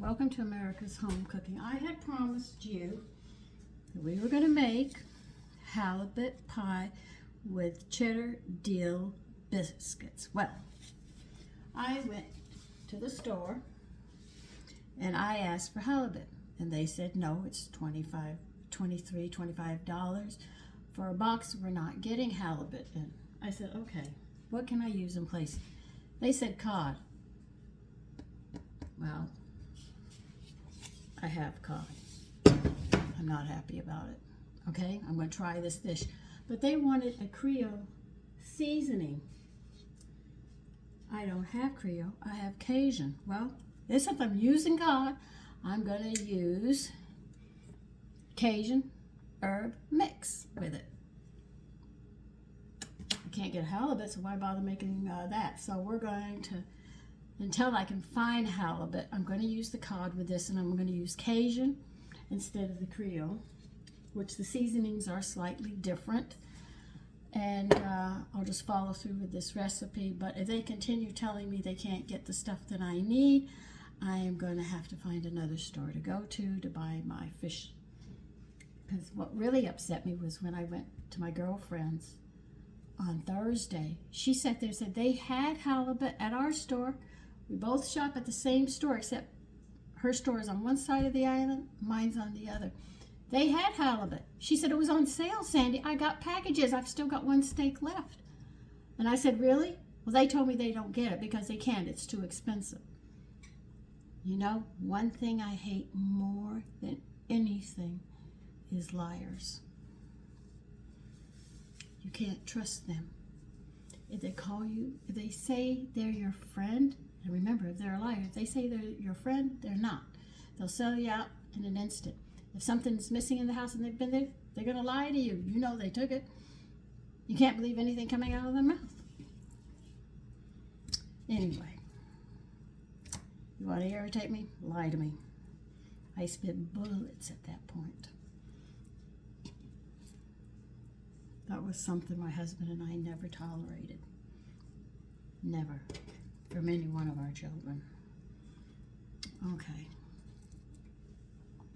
Welcome to America's Home Cooking. I had promised you that we were going to make halibut pie with cheddar dill biscuits. Well, I went to the store and I asked for halibut, and they said no, it's $25 for a box. We're not getting halibut. And I said, okay, what can I use in place? They said cod. Well, I have cod. I'm not happy about it. Okay, I'm going to try this dish. But they wanted a Creole seasoning. I don't have Creole, I have Cajun. Well, since I'm using cod, I'm going to use Cajun herb mix with it. I can't get halibut, so why bother making that? So we're going to, until I can find halibut, I'm going to use the cod with this, and I'm going to use Cajun instead of the Creole, which the seasonings are slightly different. And I'll just follow through with this recipe. But if they continue telling me they can't get the stuff that I need, I am going to have to find another store to go to buy my fish. Because what really upset me was when I went to my girlfriend's on Thursday. She sat there and said they had halibut at our store. We both shop at the same store, except her store is on one side of the island, mine's on the other. They had halibut. She said it was on sale, Sandy. I got packages. I've still got one steak left. And I said, really? Well, they told me they don't get it because they can't. It's too expensive. You know, one thing I hate more than anything is liars. You can't trust them. If they call you, if they say they're your friend, and remember, if they're a liar, if they say they're your friend, they're not. They'll sell you out in an instant. If something's missing in the house and they've been there, they're going to lie to you. You know they took it. You can't believe anything coming out of their mouth. Anyway, you want to irritate me? Lie to me. I spit bullets at that point. That was something my husband and I never tolerated. Never. From any one of our children. Okay.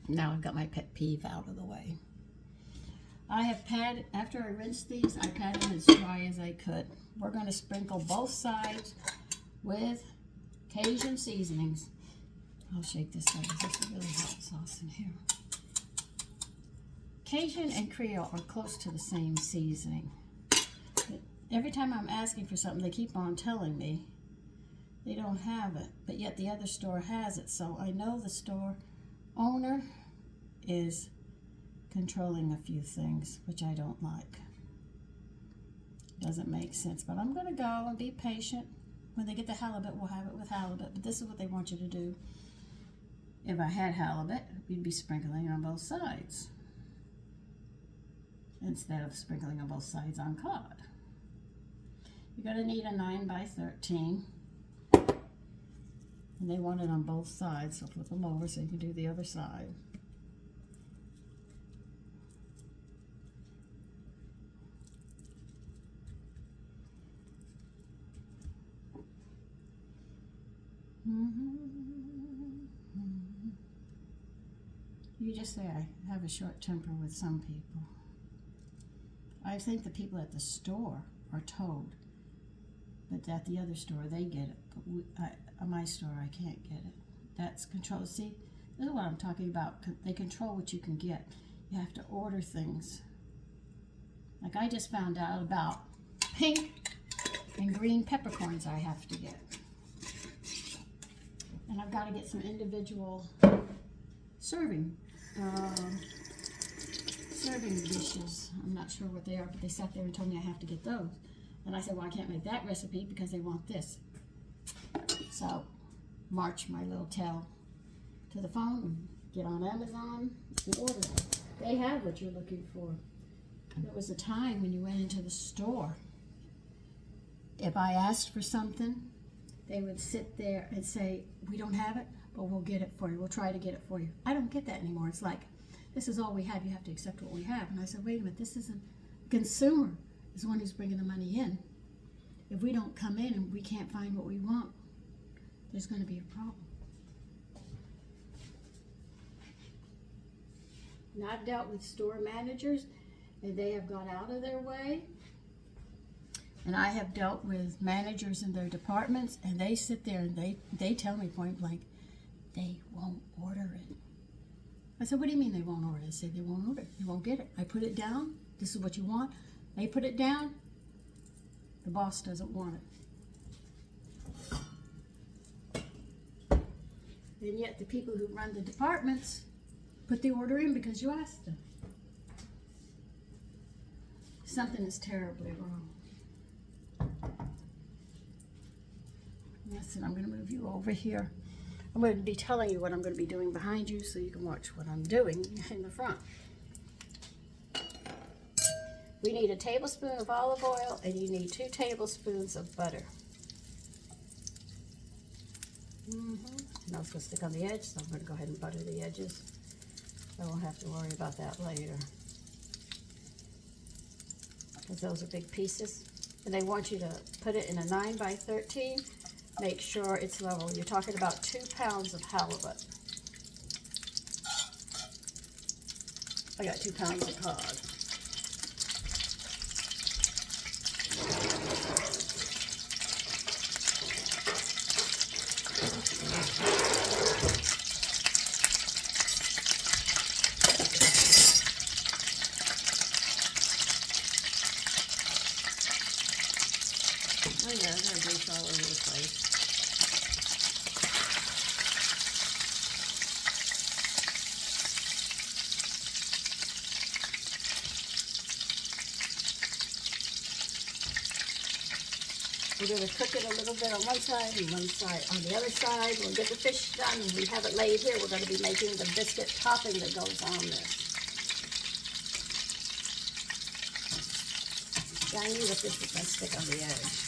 Now I've got my pet peeve out of the way. I have patted, after I rinsed these, I patted them as dry as I could. We're going to sprinkle both sides with Cajun seasonings. I'll shake this up because there's really hot sauce in here. Cajun and Creole are close to the same seasoning. But every time I'm asking for something, they keep on telling me they don't have it, but yet the other store has it. So I know the store owner is controlling a few things, which I don't like. Doesn't make sense, but I'm going to go and be patient. When they get the halibut, we'll have it with halibut, but this is what they want you to do. If I had halibut, we'd be sprinkling it on both sides instead of sprinkling on both sides on cod. You're going to need a 9x13. And they want it on both sides, so flip them over so you can do the other side. You just say I have a short temper with some people. I think the people at the store are told, but at the other store they get it. But at my store I can't get it. That's control. See, this is what I'm talking about. They control what you can get. You have to order things. Like I just found out about pink and green peppercorns I have to get. And I've got to get some individual serving dishes. I'm not sure what they are, but they sat there and told me I have to get those. And I said, well, I can't make that recipe because they want this. So, march my little tail to the phone and get on Amazon and order. They have what you're looking for. There was a time when you went into the store. If I asked for something, they would sit there and say, we don't have it, but we'll get it for you. We'll try to get it for you. I don't get that anymore. It's like, this is all we have. You have to accept what we have. And I said, wait a minute, this isn't, consumer is the one who's bringing the money in. If we don't come in and we can't find what we want, there's going to be a problem. And I've dealt with store managers and they have gone out of their way. And I have dealt with managers in their departments and they sit there and they tell me point blank, they won't order it. I said, what do you mean they won't order it? They said they won't order it. They won't get it. I put it down. This is what you want. They put it down. The boss doesn't want it. And yet the people who run the departments put the order in because you asked them. Something is terribly wrong. Listen, I'm going to move you over here. I'm going to be telling you what I'm going to be doing behind you so you can watch what I'm doing in the front. We need a tablespoon of olive oil and you need 2 tablespoons of butter. Now it's going to stick on the edge, so I'm going to go ahead and butter the edges. I won't have to worry about that later. Because those are big pieces. And they want you to put it in a 9 by 13. Make sure it's level. You're talking about 2 pounds of halibut. I got 2 pounds of cod. Oh yeah, I got grease all over the place. We're going to cook it a little bit on one side and one side on the other side. We'll get the fish done and we have it laid here. We're going to be making the biscuit topping that goes on this. Yeah, I knew the fish was going to stick on the edge.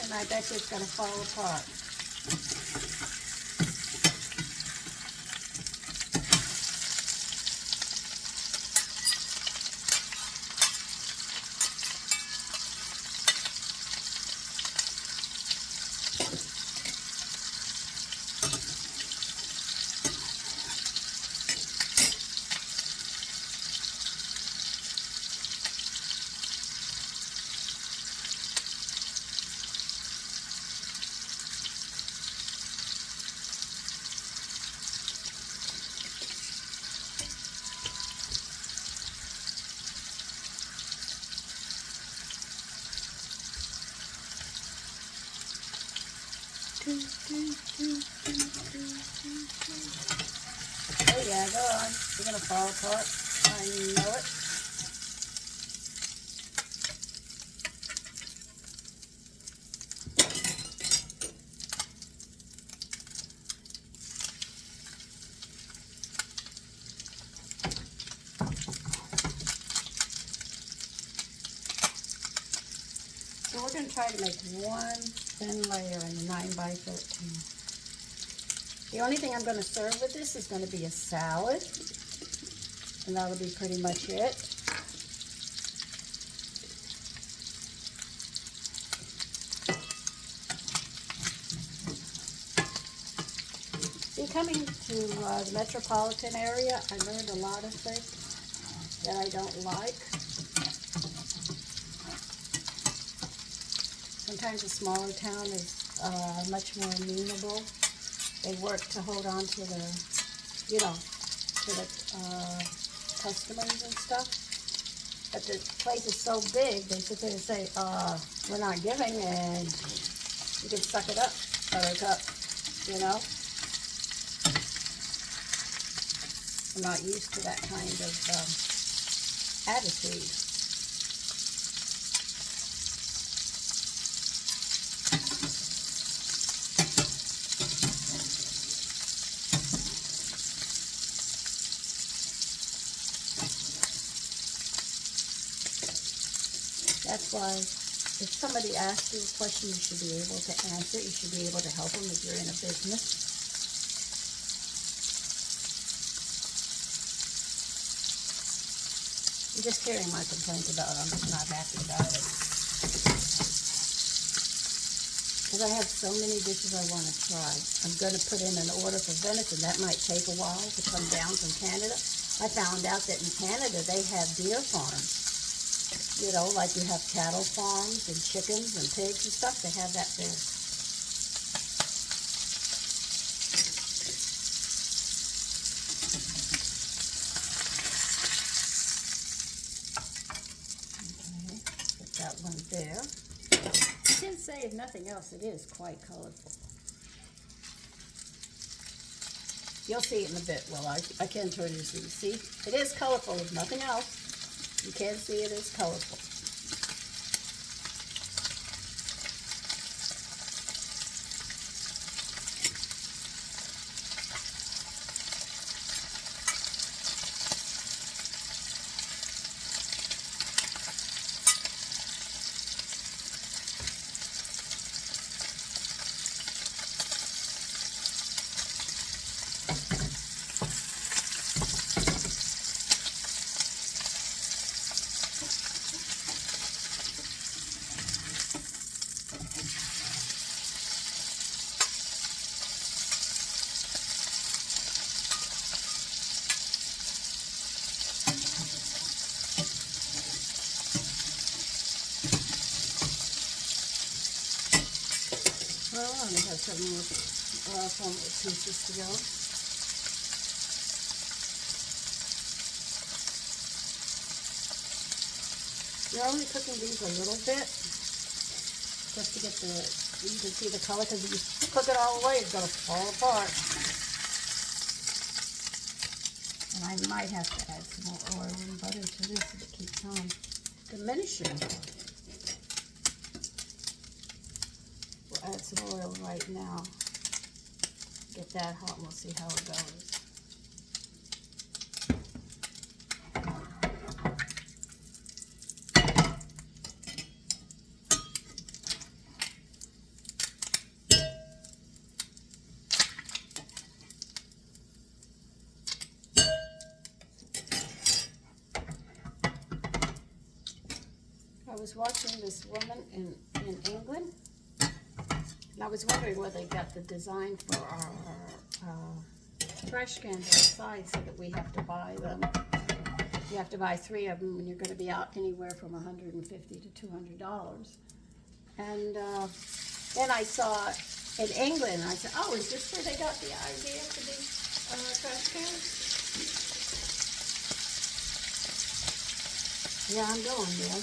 And I bet you it's going to fall apart. Oh yeah, go on. You're gonna fall apart. I know it. So we're gonna try to make one thin layer in the 9 by 13. The only thing I'm going to serve with this is going to be a salad, and that'll be pretty much it. See, coming to the metropolitan area, I learned a lot of things that I don't like. Sometimes a smaller town is much more amenable. They work to hold on to the, you know, to the customers and stuff. But the place is so big, they sit there and say, we're not giving, and you can suck it up, buttercup, you know. I'm not used to that kind of attitude. That's why if somebody asks you a question, you should be able to answer. You should be able to help them if you're in a business. I'm just hearing my complaints about it. I'm just not happy about it. Because I have so many dishes I want to try. I'm going to put in an order for venison. That might take a while to come down from Canada. I found out that in Canada they have deer farms. You know, like you have cattle farms and chickens and pigs and stuff. They have that there. That one there. I can say, if nothing else, it is quite colorful. You'll see it in a bit. Well, I can turn you so you see. It is colorful, if nothing else. You can see it is colorful. Well, I only have some more pieces to go. You're only cooking these a little bit, just to get you can see the color, because if you cook it all the way, it's going to fall apart. And I might have to add some more oil and butter to this if it keeps on diminishing. We'll add some oil right now. Get that hot and we'll see how it goes. I was watching this woman in England, and I was wondering where they got the design for our trash cans on the side, so that we have to buy them. You have to buy 3 of them, and you're going to be out anywhere from $150 to $200. And then I saw in England, and I said, oh, is this where they got the idea for these trash cans? Yeah, I'm going there.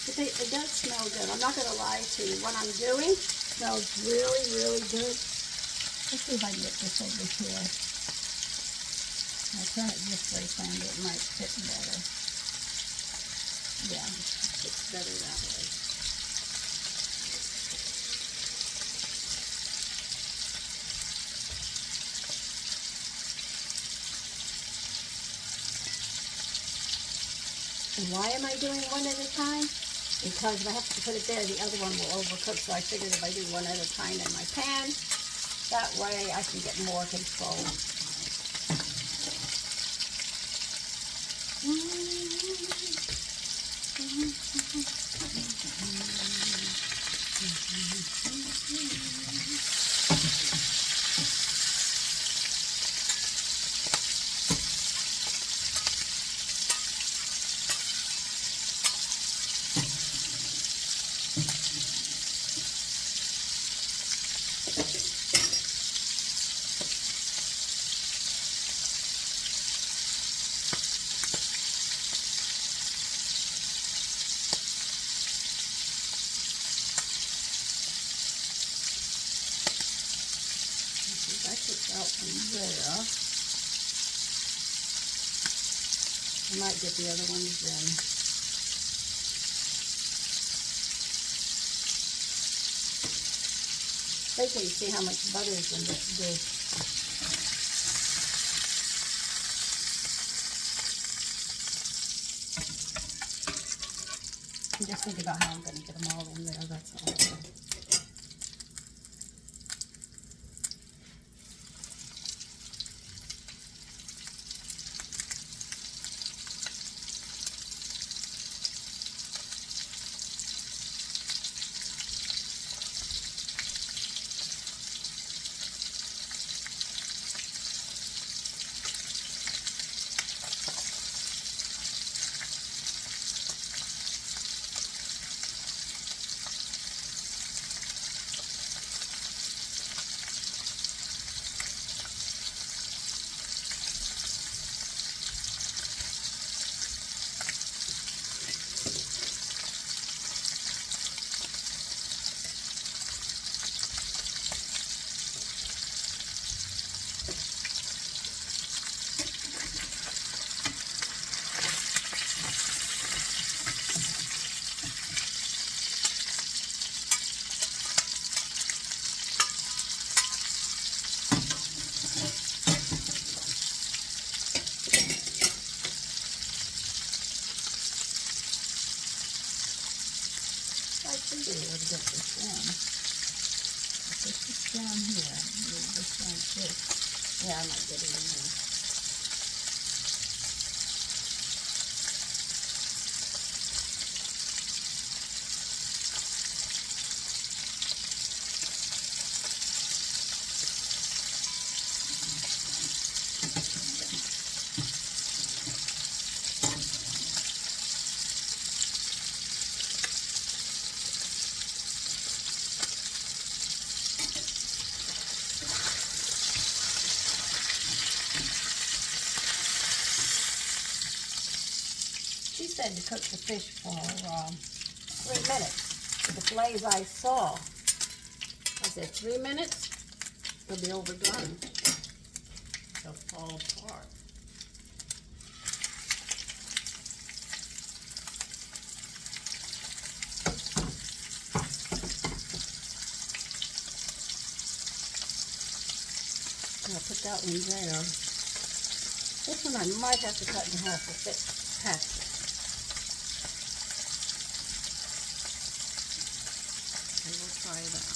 But it does smell good. I'm not going to lie to you. What I'm doing smells really, really good. Let's see if I can get this over here. I'll turn it this way, find it might fit better. Yeah, it's better that way. And why am I doing one at a time? Because if I have to put it there, the other one will overcook. So I figured if I do one at a time in my pan, that way I can get more control. Out from there. I might get the other ones in. Wait till you see how much butter is in this dish. think about how I'm going to get them all in there, that's all. I should be able to get this in. Put this down here. Move this like this. Yeah, I might get it in there. She said to cook the fish for 3 minutes. The fillets I saw, I said 3 minutes, it'll be overdone. They'll fall apart. I'll put that one there. This one I might have to cut in half to fit past it. And we'll try that.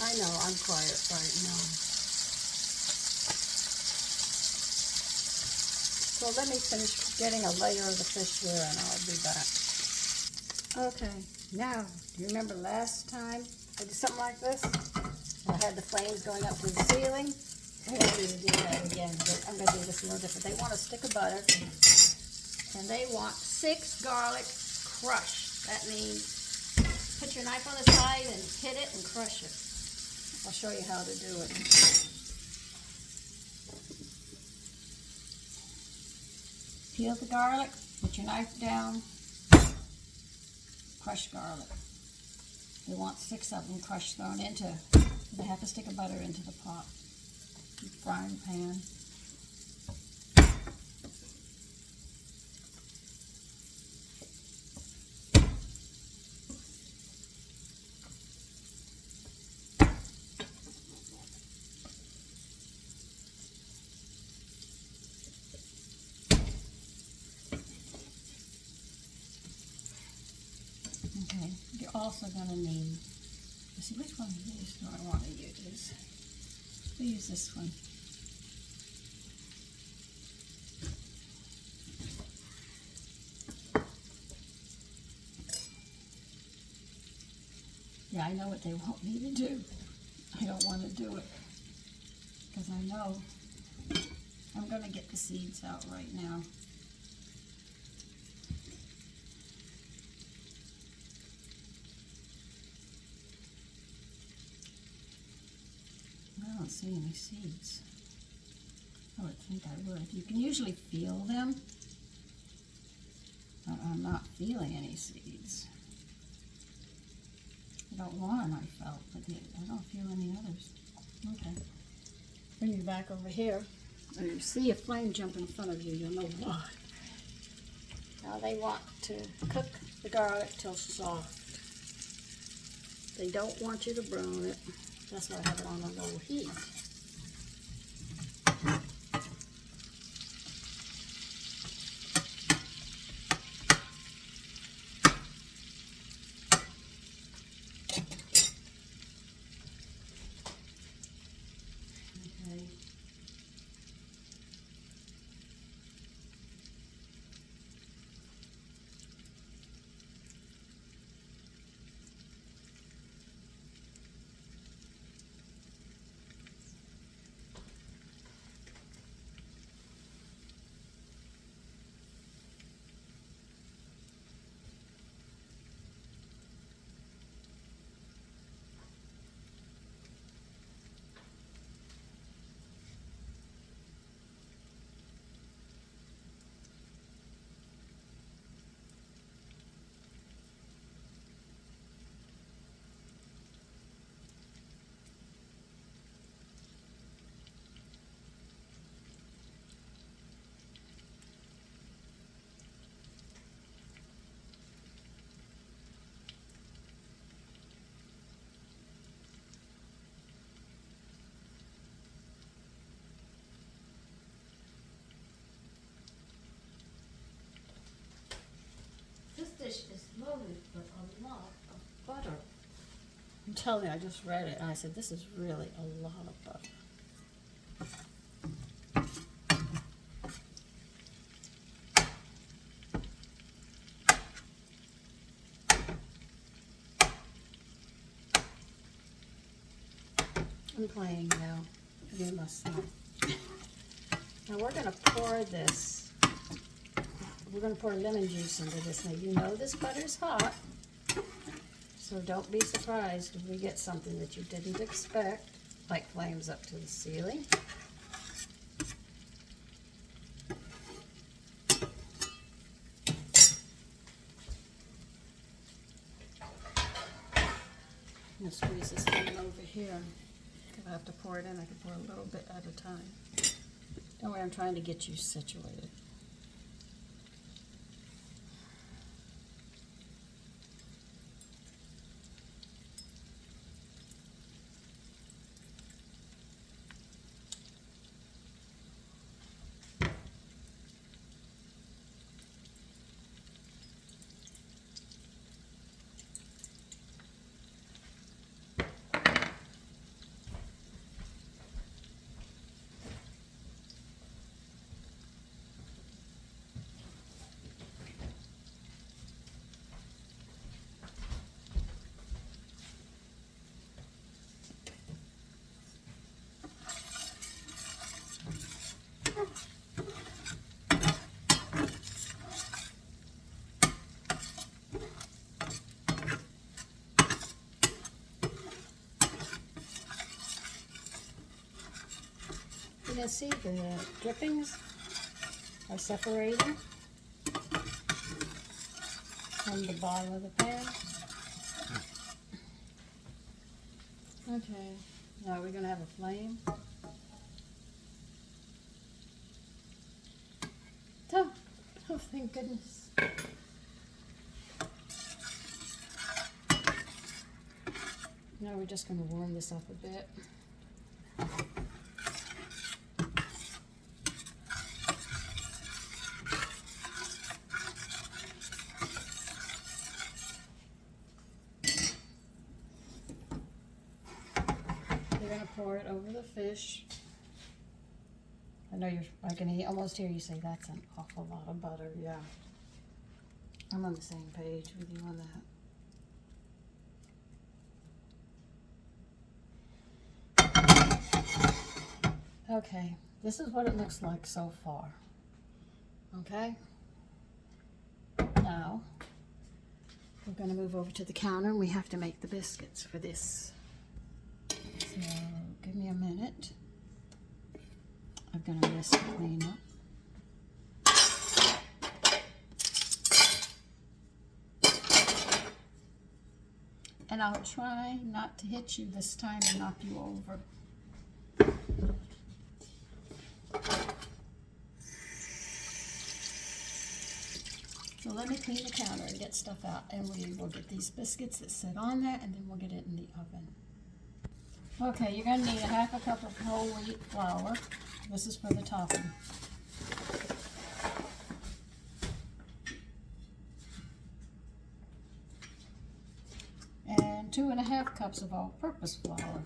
I know, I'm quiet right now. So let me finish getting a layer of the fish here and I'll be back. Okay, now, do you remember last time I did something like this? And I had the flames going up to the ceiling? I don't need to do that again, but I'm going to do this a little different. They want a stick of butter and they want 6 garlic crushed. That means put your knife on the side and hit it and crush it. I'll show you how to do it. Peel the garlic, put your knife down, crush garlic. We want 6 of them crushed, thrown into, with a half a stick of butter into the pot, frying pan. Okay, you're also going to need, let's see which one of these do I want to use. We'll use this one. Yeah, I know what they want me to do. I don't want to do it because I know I'm going to get the seeds out right now. I don't see any seeds. I would think I would. You can usually feel them, but I'm not feeling any seeds. I got one I felt, but I don't feel any others. Okay. Bring you back over here. When you see a flame jump in front of you, you'll know why. Now they want to cook the garlic till soft. They don't want you to brown it. That's why I have it on a low heat. Okay. This dish is loaded with a lot of butter. I'm telling you, I just read it and I said, this is really a lot of butter. I'm playing now. You must know. Now we're going to pour this. We're going to pour lemon juice into this. Now you know this butter's hot, so don't be surprised if we get something that you didn't expect, like flames up to the ceiling. I'm going to squeeze this thing over here. If I have to pour it in, I can pour a little bit at a time. Don't worry, I'm trying to get you situated. You can see the drippings are separating from the bottom of the pan. Okay, now we're going to have a flame. Oh, thank goodness. Now we're just going to warm this up a bit. You're going to pour it over the fish. I know I can almost hear you say that's an awful lot of butter. Yeah, I'm on the same page with you on that. Okay, this is what it looks like so far. Okay, now we're going to move over to the counter and we have to make the biscuits for this. So give me a minute. I've got a mess to clean up. And I'll try not to hit you this time and knock you over. So let me clean the counter and get stuff out, and we will get these biscuits that sit on there, and then we'll get it in the oven. Okay, you're going to need a half a cup of whole wheat flour. This is for the topping. And 2½ cups of all-purpose flour.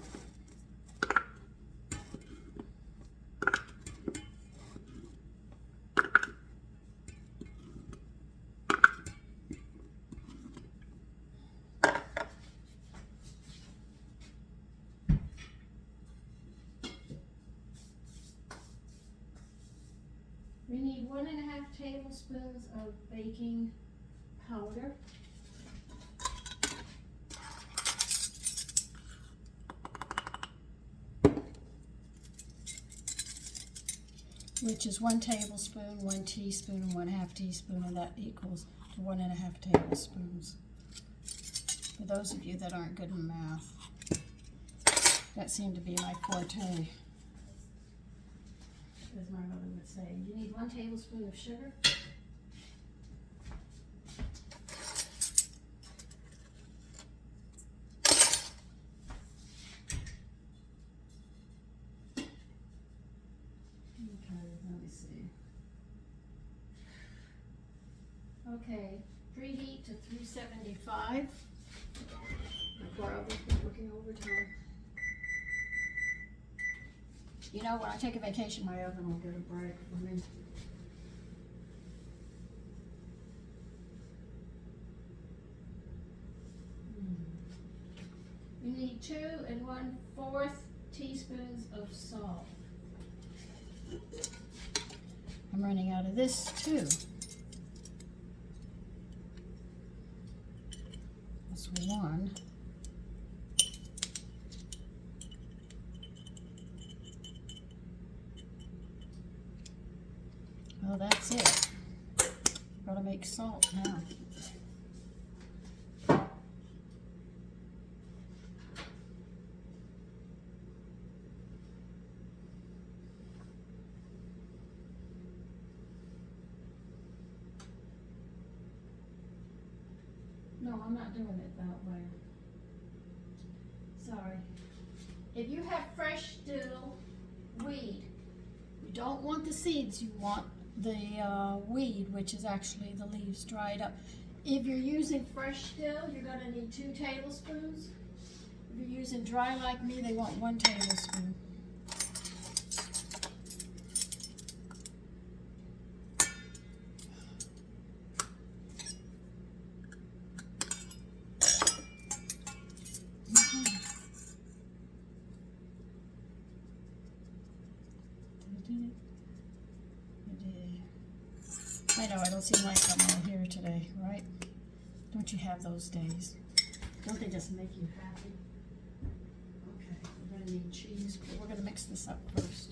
We need 1½ tablespoons of baking powder. Which is 1 tablespoon, 1 teaspoon, and 1/2 teaspoon, and that equals to 1½ tablespoons. For those of you that aren't good in math, that seemed to be my forte. As my mother would say, you need 1 tablespoon of sugar. Okay, preheat to 375. My oven's been working overtime. You know, when I take a vacation, my oven will get a break for me. You need 2 1/4 teaspoons of salt. I'm running out of this too. That's 1. Well, that's it. Gotta make salt now. No, I'm not doing it that way. Sorry. If you have fresh dill weed, you don't want the seeds, you want the weed, which is actually the leaves dried up. If you're using fresh dill, you're going to need 2 tablespoons. If you're using dry like me, they want 1 tablespoon. I know, I don't seem like I'm all here today, right? Don't you have those days? Don't they just make you happy? Okay, we're going to need cheese, but we're going to mix this up first.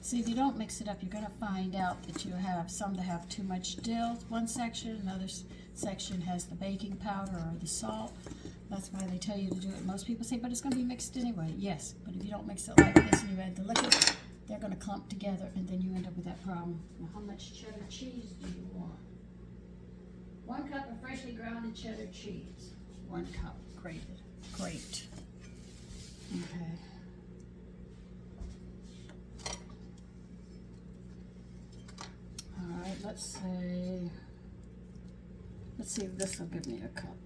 See, if you don't mix it up, you're going to find out that you have some that have too much dill, one section, another section has the baking powder or the salt. That's why they tell you to do it. Most people say, but it's going to be mixed anyway. Yes, but if you don't mix it like this and you add the liquid, they're going to clump together and then you end up with that problem. Now, how much cheddar cheese do you want? 1 cup of freshly grounded cheddar cheese. 1 cup grated. Great. Okay. All right, let's see if this will give me a cup.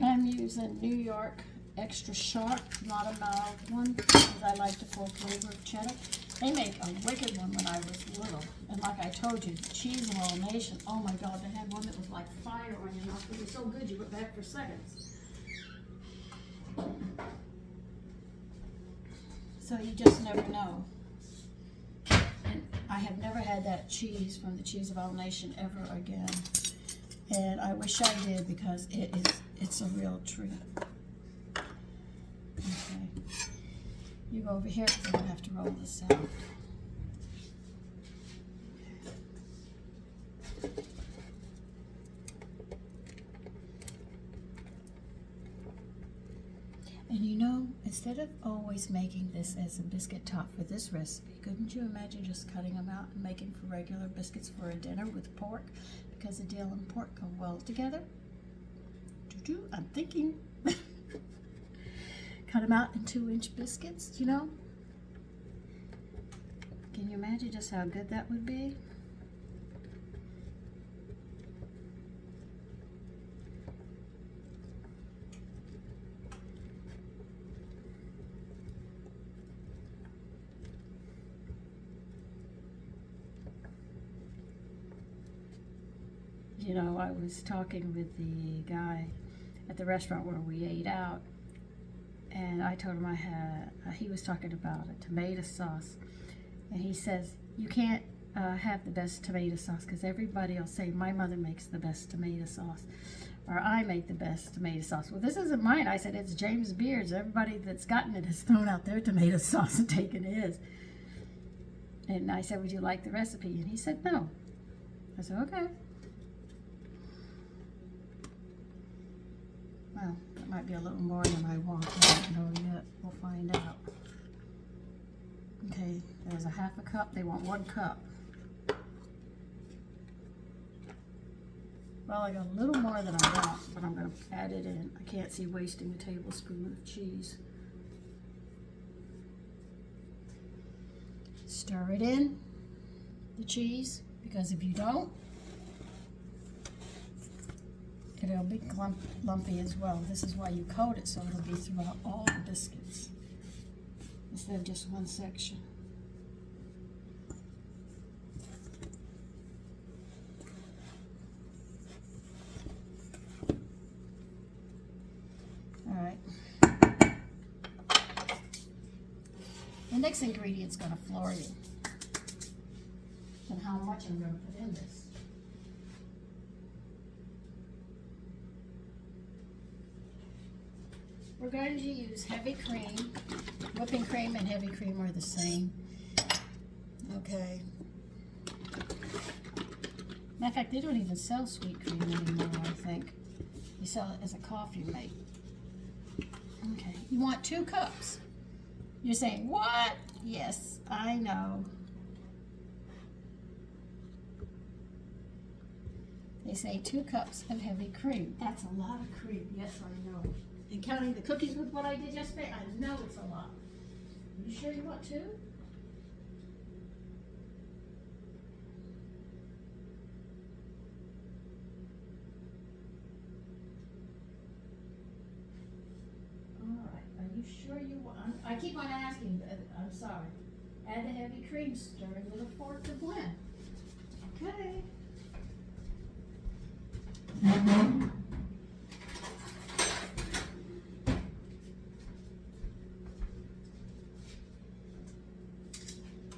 I'm using New York extra sharp, not a mild one, because I like the full flavor of cheddar. They make a wicked one when I was little. And like I told you, the cheese of all nations, oh my God, they had one that was like fire on your mouth. It was so good you went back for seconds. So you just never know. And I have never had that cheese from the cheese of all nation ever again. And I wish I did, because it's a real treat. Okay. You go over here because I'm going to have to roll this out. And you know, instead of always making this as a biscuit top for this recipe, couldn't you imagine just cutting them out and making for regular biscuits for a dinner with pork? Because the dill and pork go well together. I'm thinking. Cut them out in 2-inch biscuits, you know? Can you imagine just how good that would be? You know, I was talking with the guy at the restaurant where we ate out, and I told him he was talking about a tomato sauce, and he says, you can't have the best tomato sauce because everybody will say, my mother makes the best tomato sauce, or I make the best tomato sauce. Well, this isn't mine. I said, it's James Beard's. Everybody that's gotten it has thrown out their tomato sauce and taken his. And I said, would you like the recipe? And he said, no. I said, okay. Well, that might be a little more than I want. I don't know yet. We'll find out. Okay, there's a half a cup. They want 1 cup. Well, I got a little more than I want, but I'm going to add it in. I can't see wasting a tablespoon of cheese. Stir it in, the cheese, because if you don't, it'll be lumpy as well. This is why you coat it, so it'll be throughout all the biscuits instead of just one section. All right. The next ingredient's going to floor you, and how much I'm going to put in this. We're going to use heavy cream. Whipping cream and heavy cream are the same. Okay. Matter of fact, they don't even sell sweet cream anymore, I think. You sell it as a coffee mate. Okay. You want 2 cups. You're saying, what? Yes, I know. They say 2 cups of heavy cream. That's a lot of cream. Yes, I know. And counting the cookies with what I did yesterday, I know it's a lot. Are you sure you want 2? All right. Are you sure you want? I keep on asking. I'm sorry. Add the heavy cream, stirring with a fork to blend. Okay.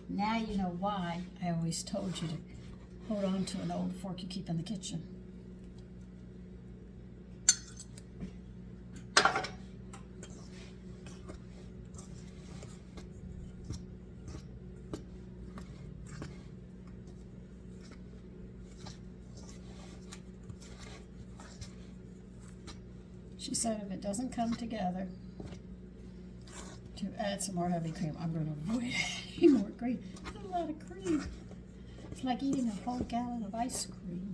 Now you know why I always told you to hold on to an old fork you keep in the kitchen. She said if it doesn't come together, to add some more heavy cream. I'm going to avoid any more cream. That's a lot of cream. It's like eating a whole gallon of ice cream.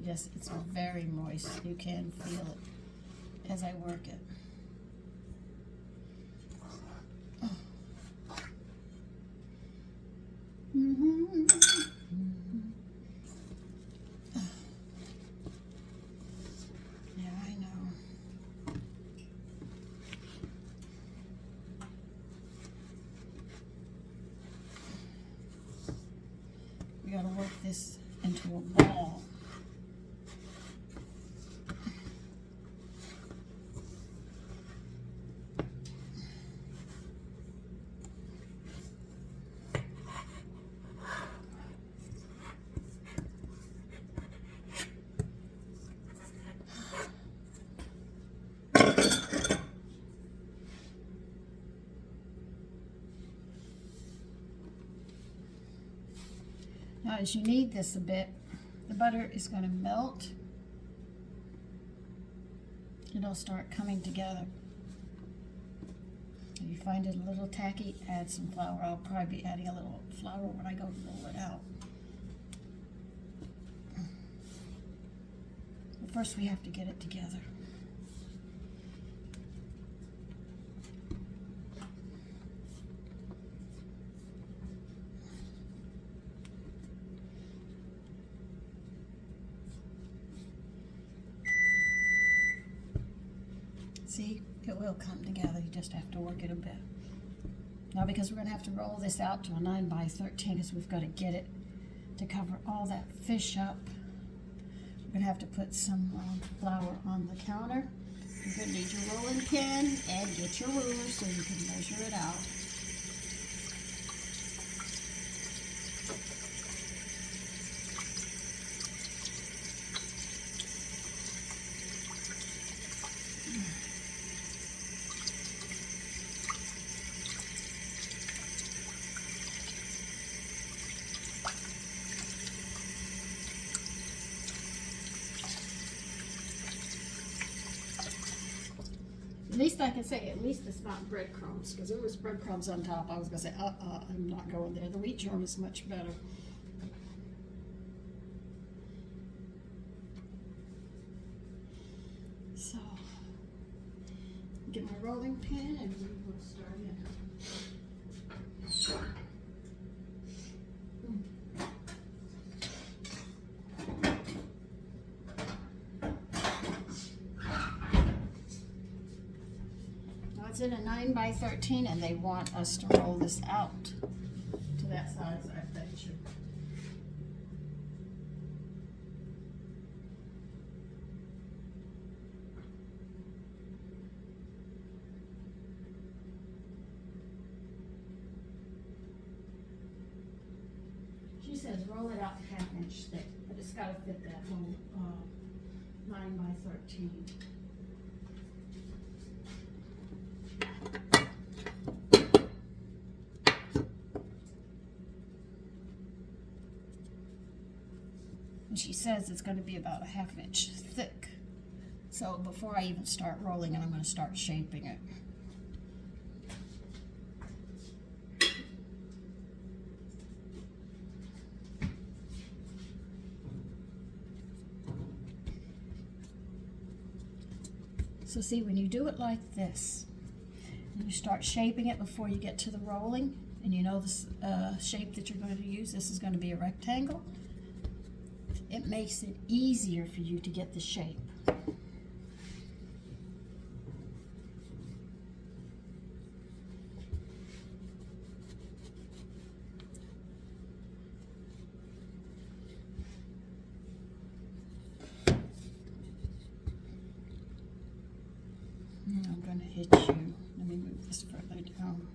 Yes, it's very moist. You can feel it as I work it. Yeah, I know. We gotta work this into a ball. Now, as you knead this a bit, the butter is going to melt. It'll start coming together. If you find it a little tacky, add some flour. I'll probably be adding a little flour when I go to roll it out. But first we have to get it together. See, it will come together. You just have to work it a bit. Now, because we're going to have to roll this out to a 9 by 13, because we've got to get it to cover all that fish up. We're going to have to put some flour on the counter. You're going to need your rolling pin and get your ruler so you can measure it out. At least I can say, at least it's not breadcrumbs, because there was breadcrumbs on top. I was going to say, I'm not going there. The wheat germ is much better. So, get my rolling pin and we will start in. It's in a 9 by 13 and they want us to roll this out to that size, I bet you. She says roll it out 1/2 inch thick, but it's got to fit that whole 9 by 13. And she says it's going to be about 1/2 inch thick. So before I even start rolling it, I'm going to start shaping it. So see, when you do it like this, and you start shaping it before you get to the rolling, and you know this shape that you're going to use, this is going to be a rectangle, it makes it easier for you to get the shape. I'm going to hit you. Let me move this further down.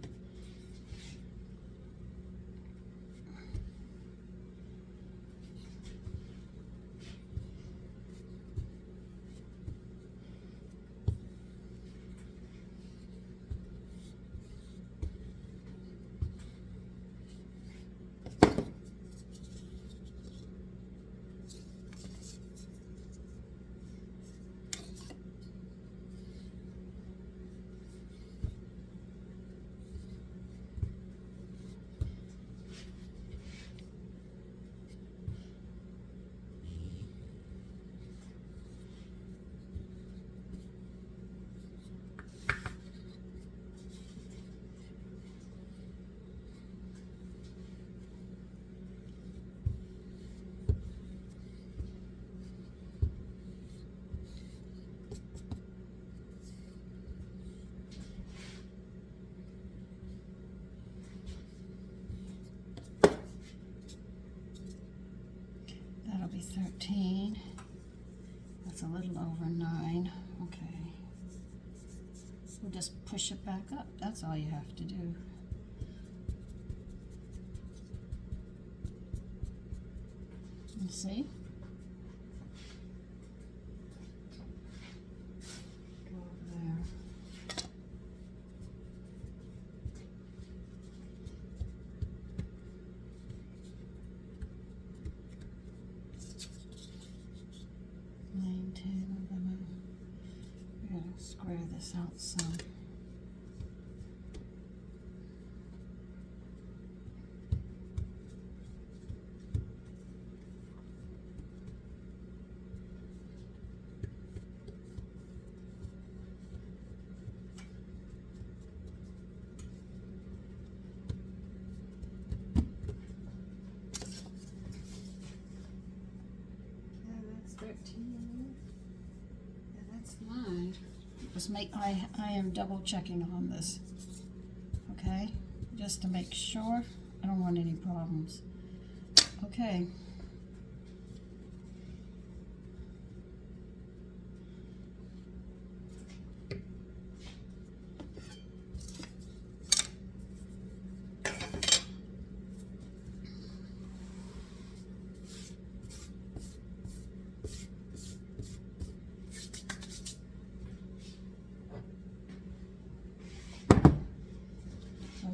that'll be 13. That's a little over 9. Okay. We'll just push it back up. That's all you have to do. And see? Go over there. We're going to square this out some. Yeah, that's 13. Yeah, that's 9. Just I am double checking on this, okay, just to make sure. I don't want any problems. Okay.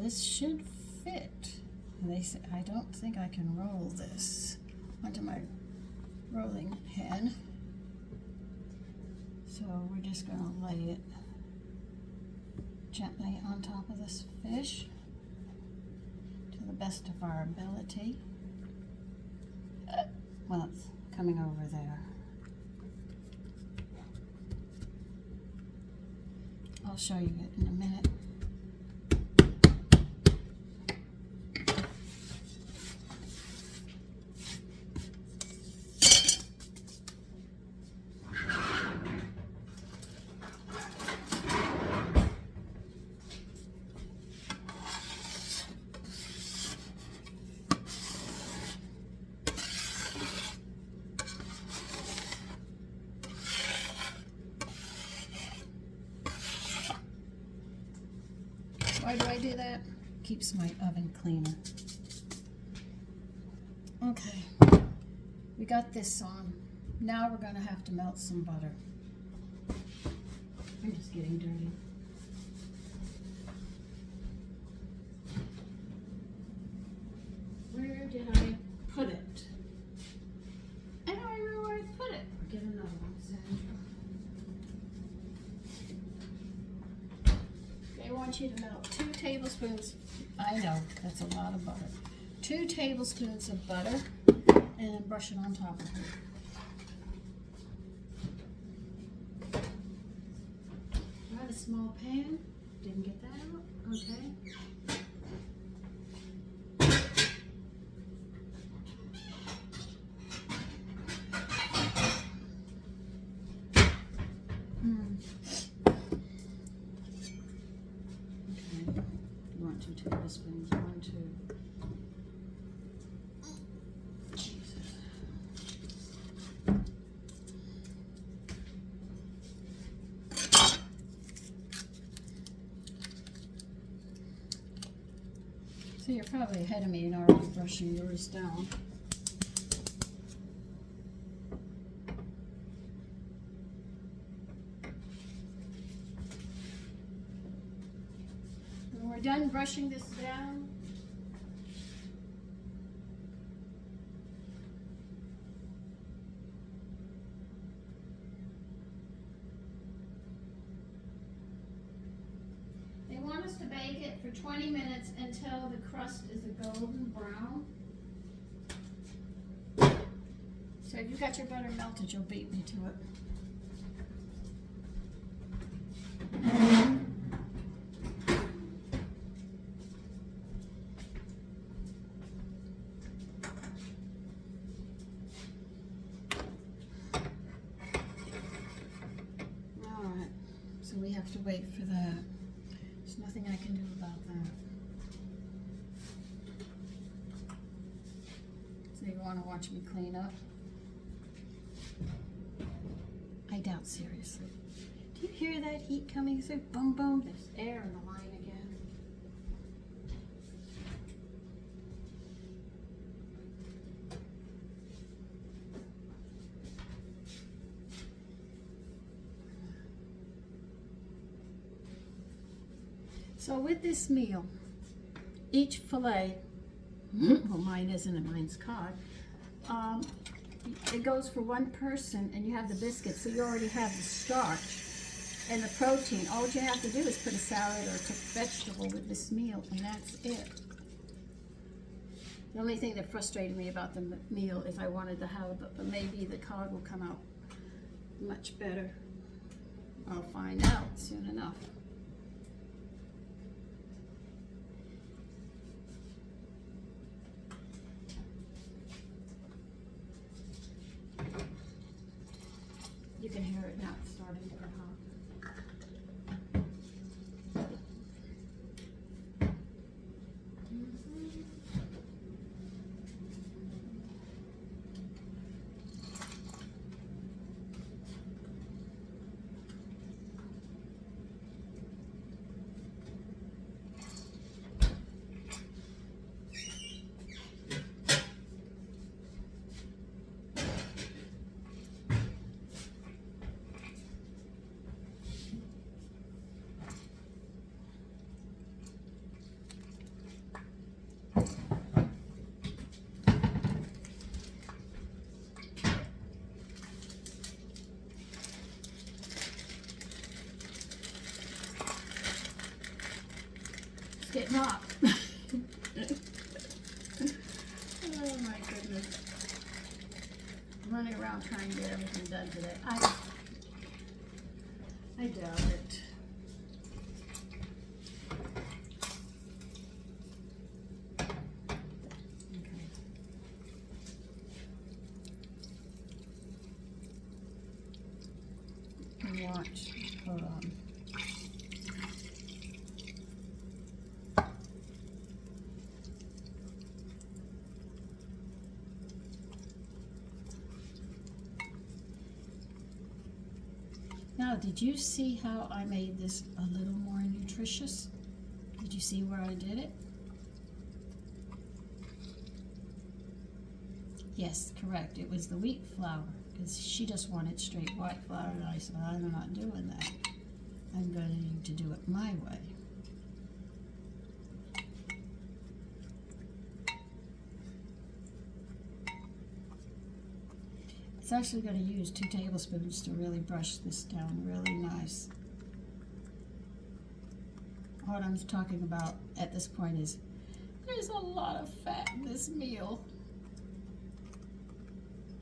This should fit. They say I don't think I can roll this onto my rolling pin, so we're just going to lay it gently on top of this fish to the best of our ability. Well, it's coming over there. I'll show you it in a minute. Why do I do that? Keeps my oven cleaner. Okay, we got this on. Now we're going to have to melt some butter. I'm just getting dirty. Where did I put it? I don't remember where I put it. I'll get another one, Sandra. I want you to melt 2 tablespoons. I know, that's a lot of butter. 2 tablespoons of butter, and then brush it on top of it. I have a small pan. Didn't get that out. Okay. You want 2 tablespoons? 1, 2. Jesus. So you're probably ahead of me and already brushing yours down. When we're done brushing this down, they want us to bake it for 20 minutes until the crust is a golden brown. So if you've got your butter melted, you'll beat me to it. Alright, so we have to wait for that. There's nothing I can do about that. So you want to watch me clean up? doubt seriously. Do you hear that heat coming through? Boom, boom. There's air in the line again. So with this meal, each fillet, well, mine isn't, and mine's cod, it goes for one person, and you have the biscuits, so you already have the starch and the protein. All you have to do is put a salad or cooked vegetable with this meal, and that's it. The only thing that frustrated me about the meal is I wanted the halibut, but maybe the cod will come out much better. I'll find out soon enough. You can hear it now, it's starting to get hot. Getting hot. Oh my goodness. I'm running around trying to get everything done today. I doubt it. Okay. Watch. Hold on. Now, did you see how I made this a little more nutritious? Did you see where I did it? Yes, correct. It was the wheat flour, because she just wanted straight white flour, and I said, I'm not doing that. I'm going to do it my way. It's actually going to use 2 tablespoons to really brush this down really nice. What I'm talking about at this point is there's a lot of fat in this meal.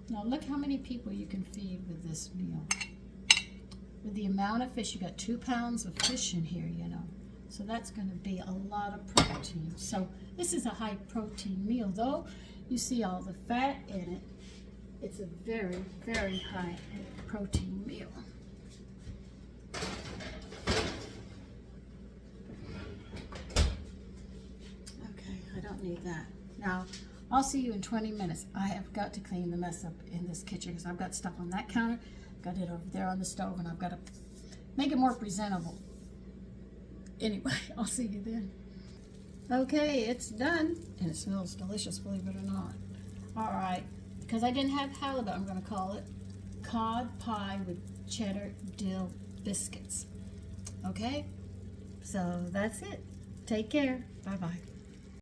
Now look how many people you can feed with this meal. With the amount of fish, you got 2 pounds of fish in here, you know. So that's going to be a lot of protein. So this is a high protein meal, though you see all the fat in it. It's a very, very high protein meal. Okay, I don't need that. Now, I'll see you in 20 minutes. I have got to clean the mess up in this kitchen because I've got stuff on that counter, got it over there on the stove, and I've got to make it more presentable. Anyway, I'll see you then. Okay, it's done, and it smells delicious, believe it or not. All right. Because I didn't have halibut, I'm going to call it Cod Pie with Cheddar Dill Biscuits. Okay? So that's it. Take care. Bye-bye.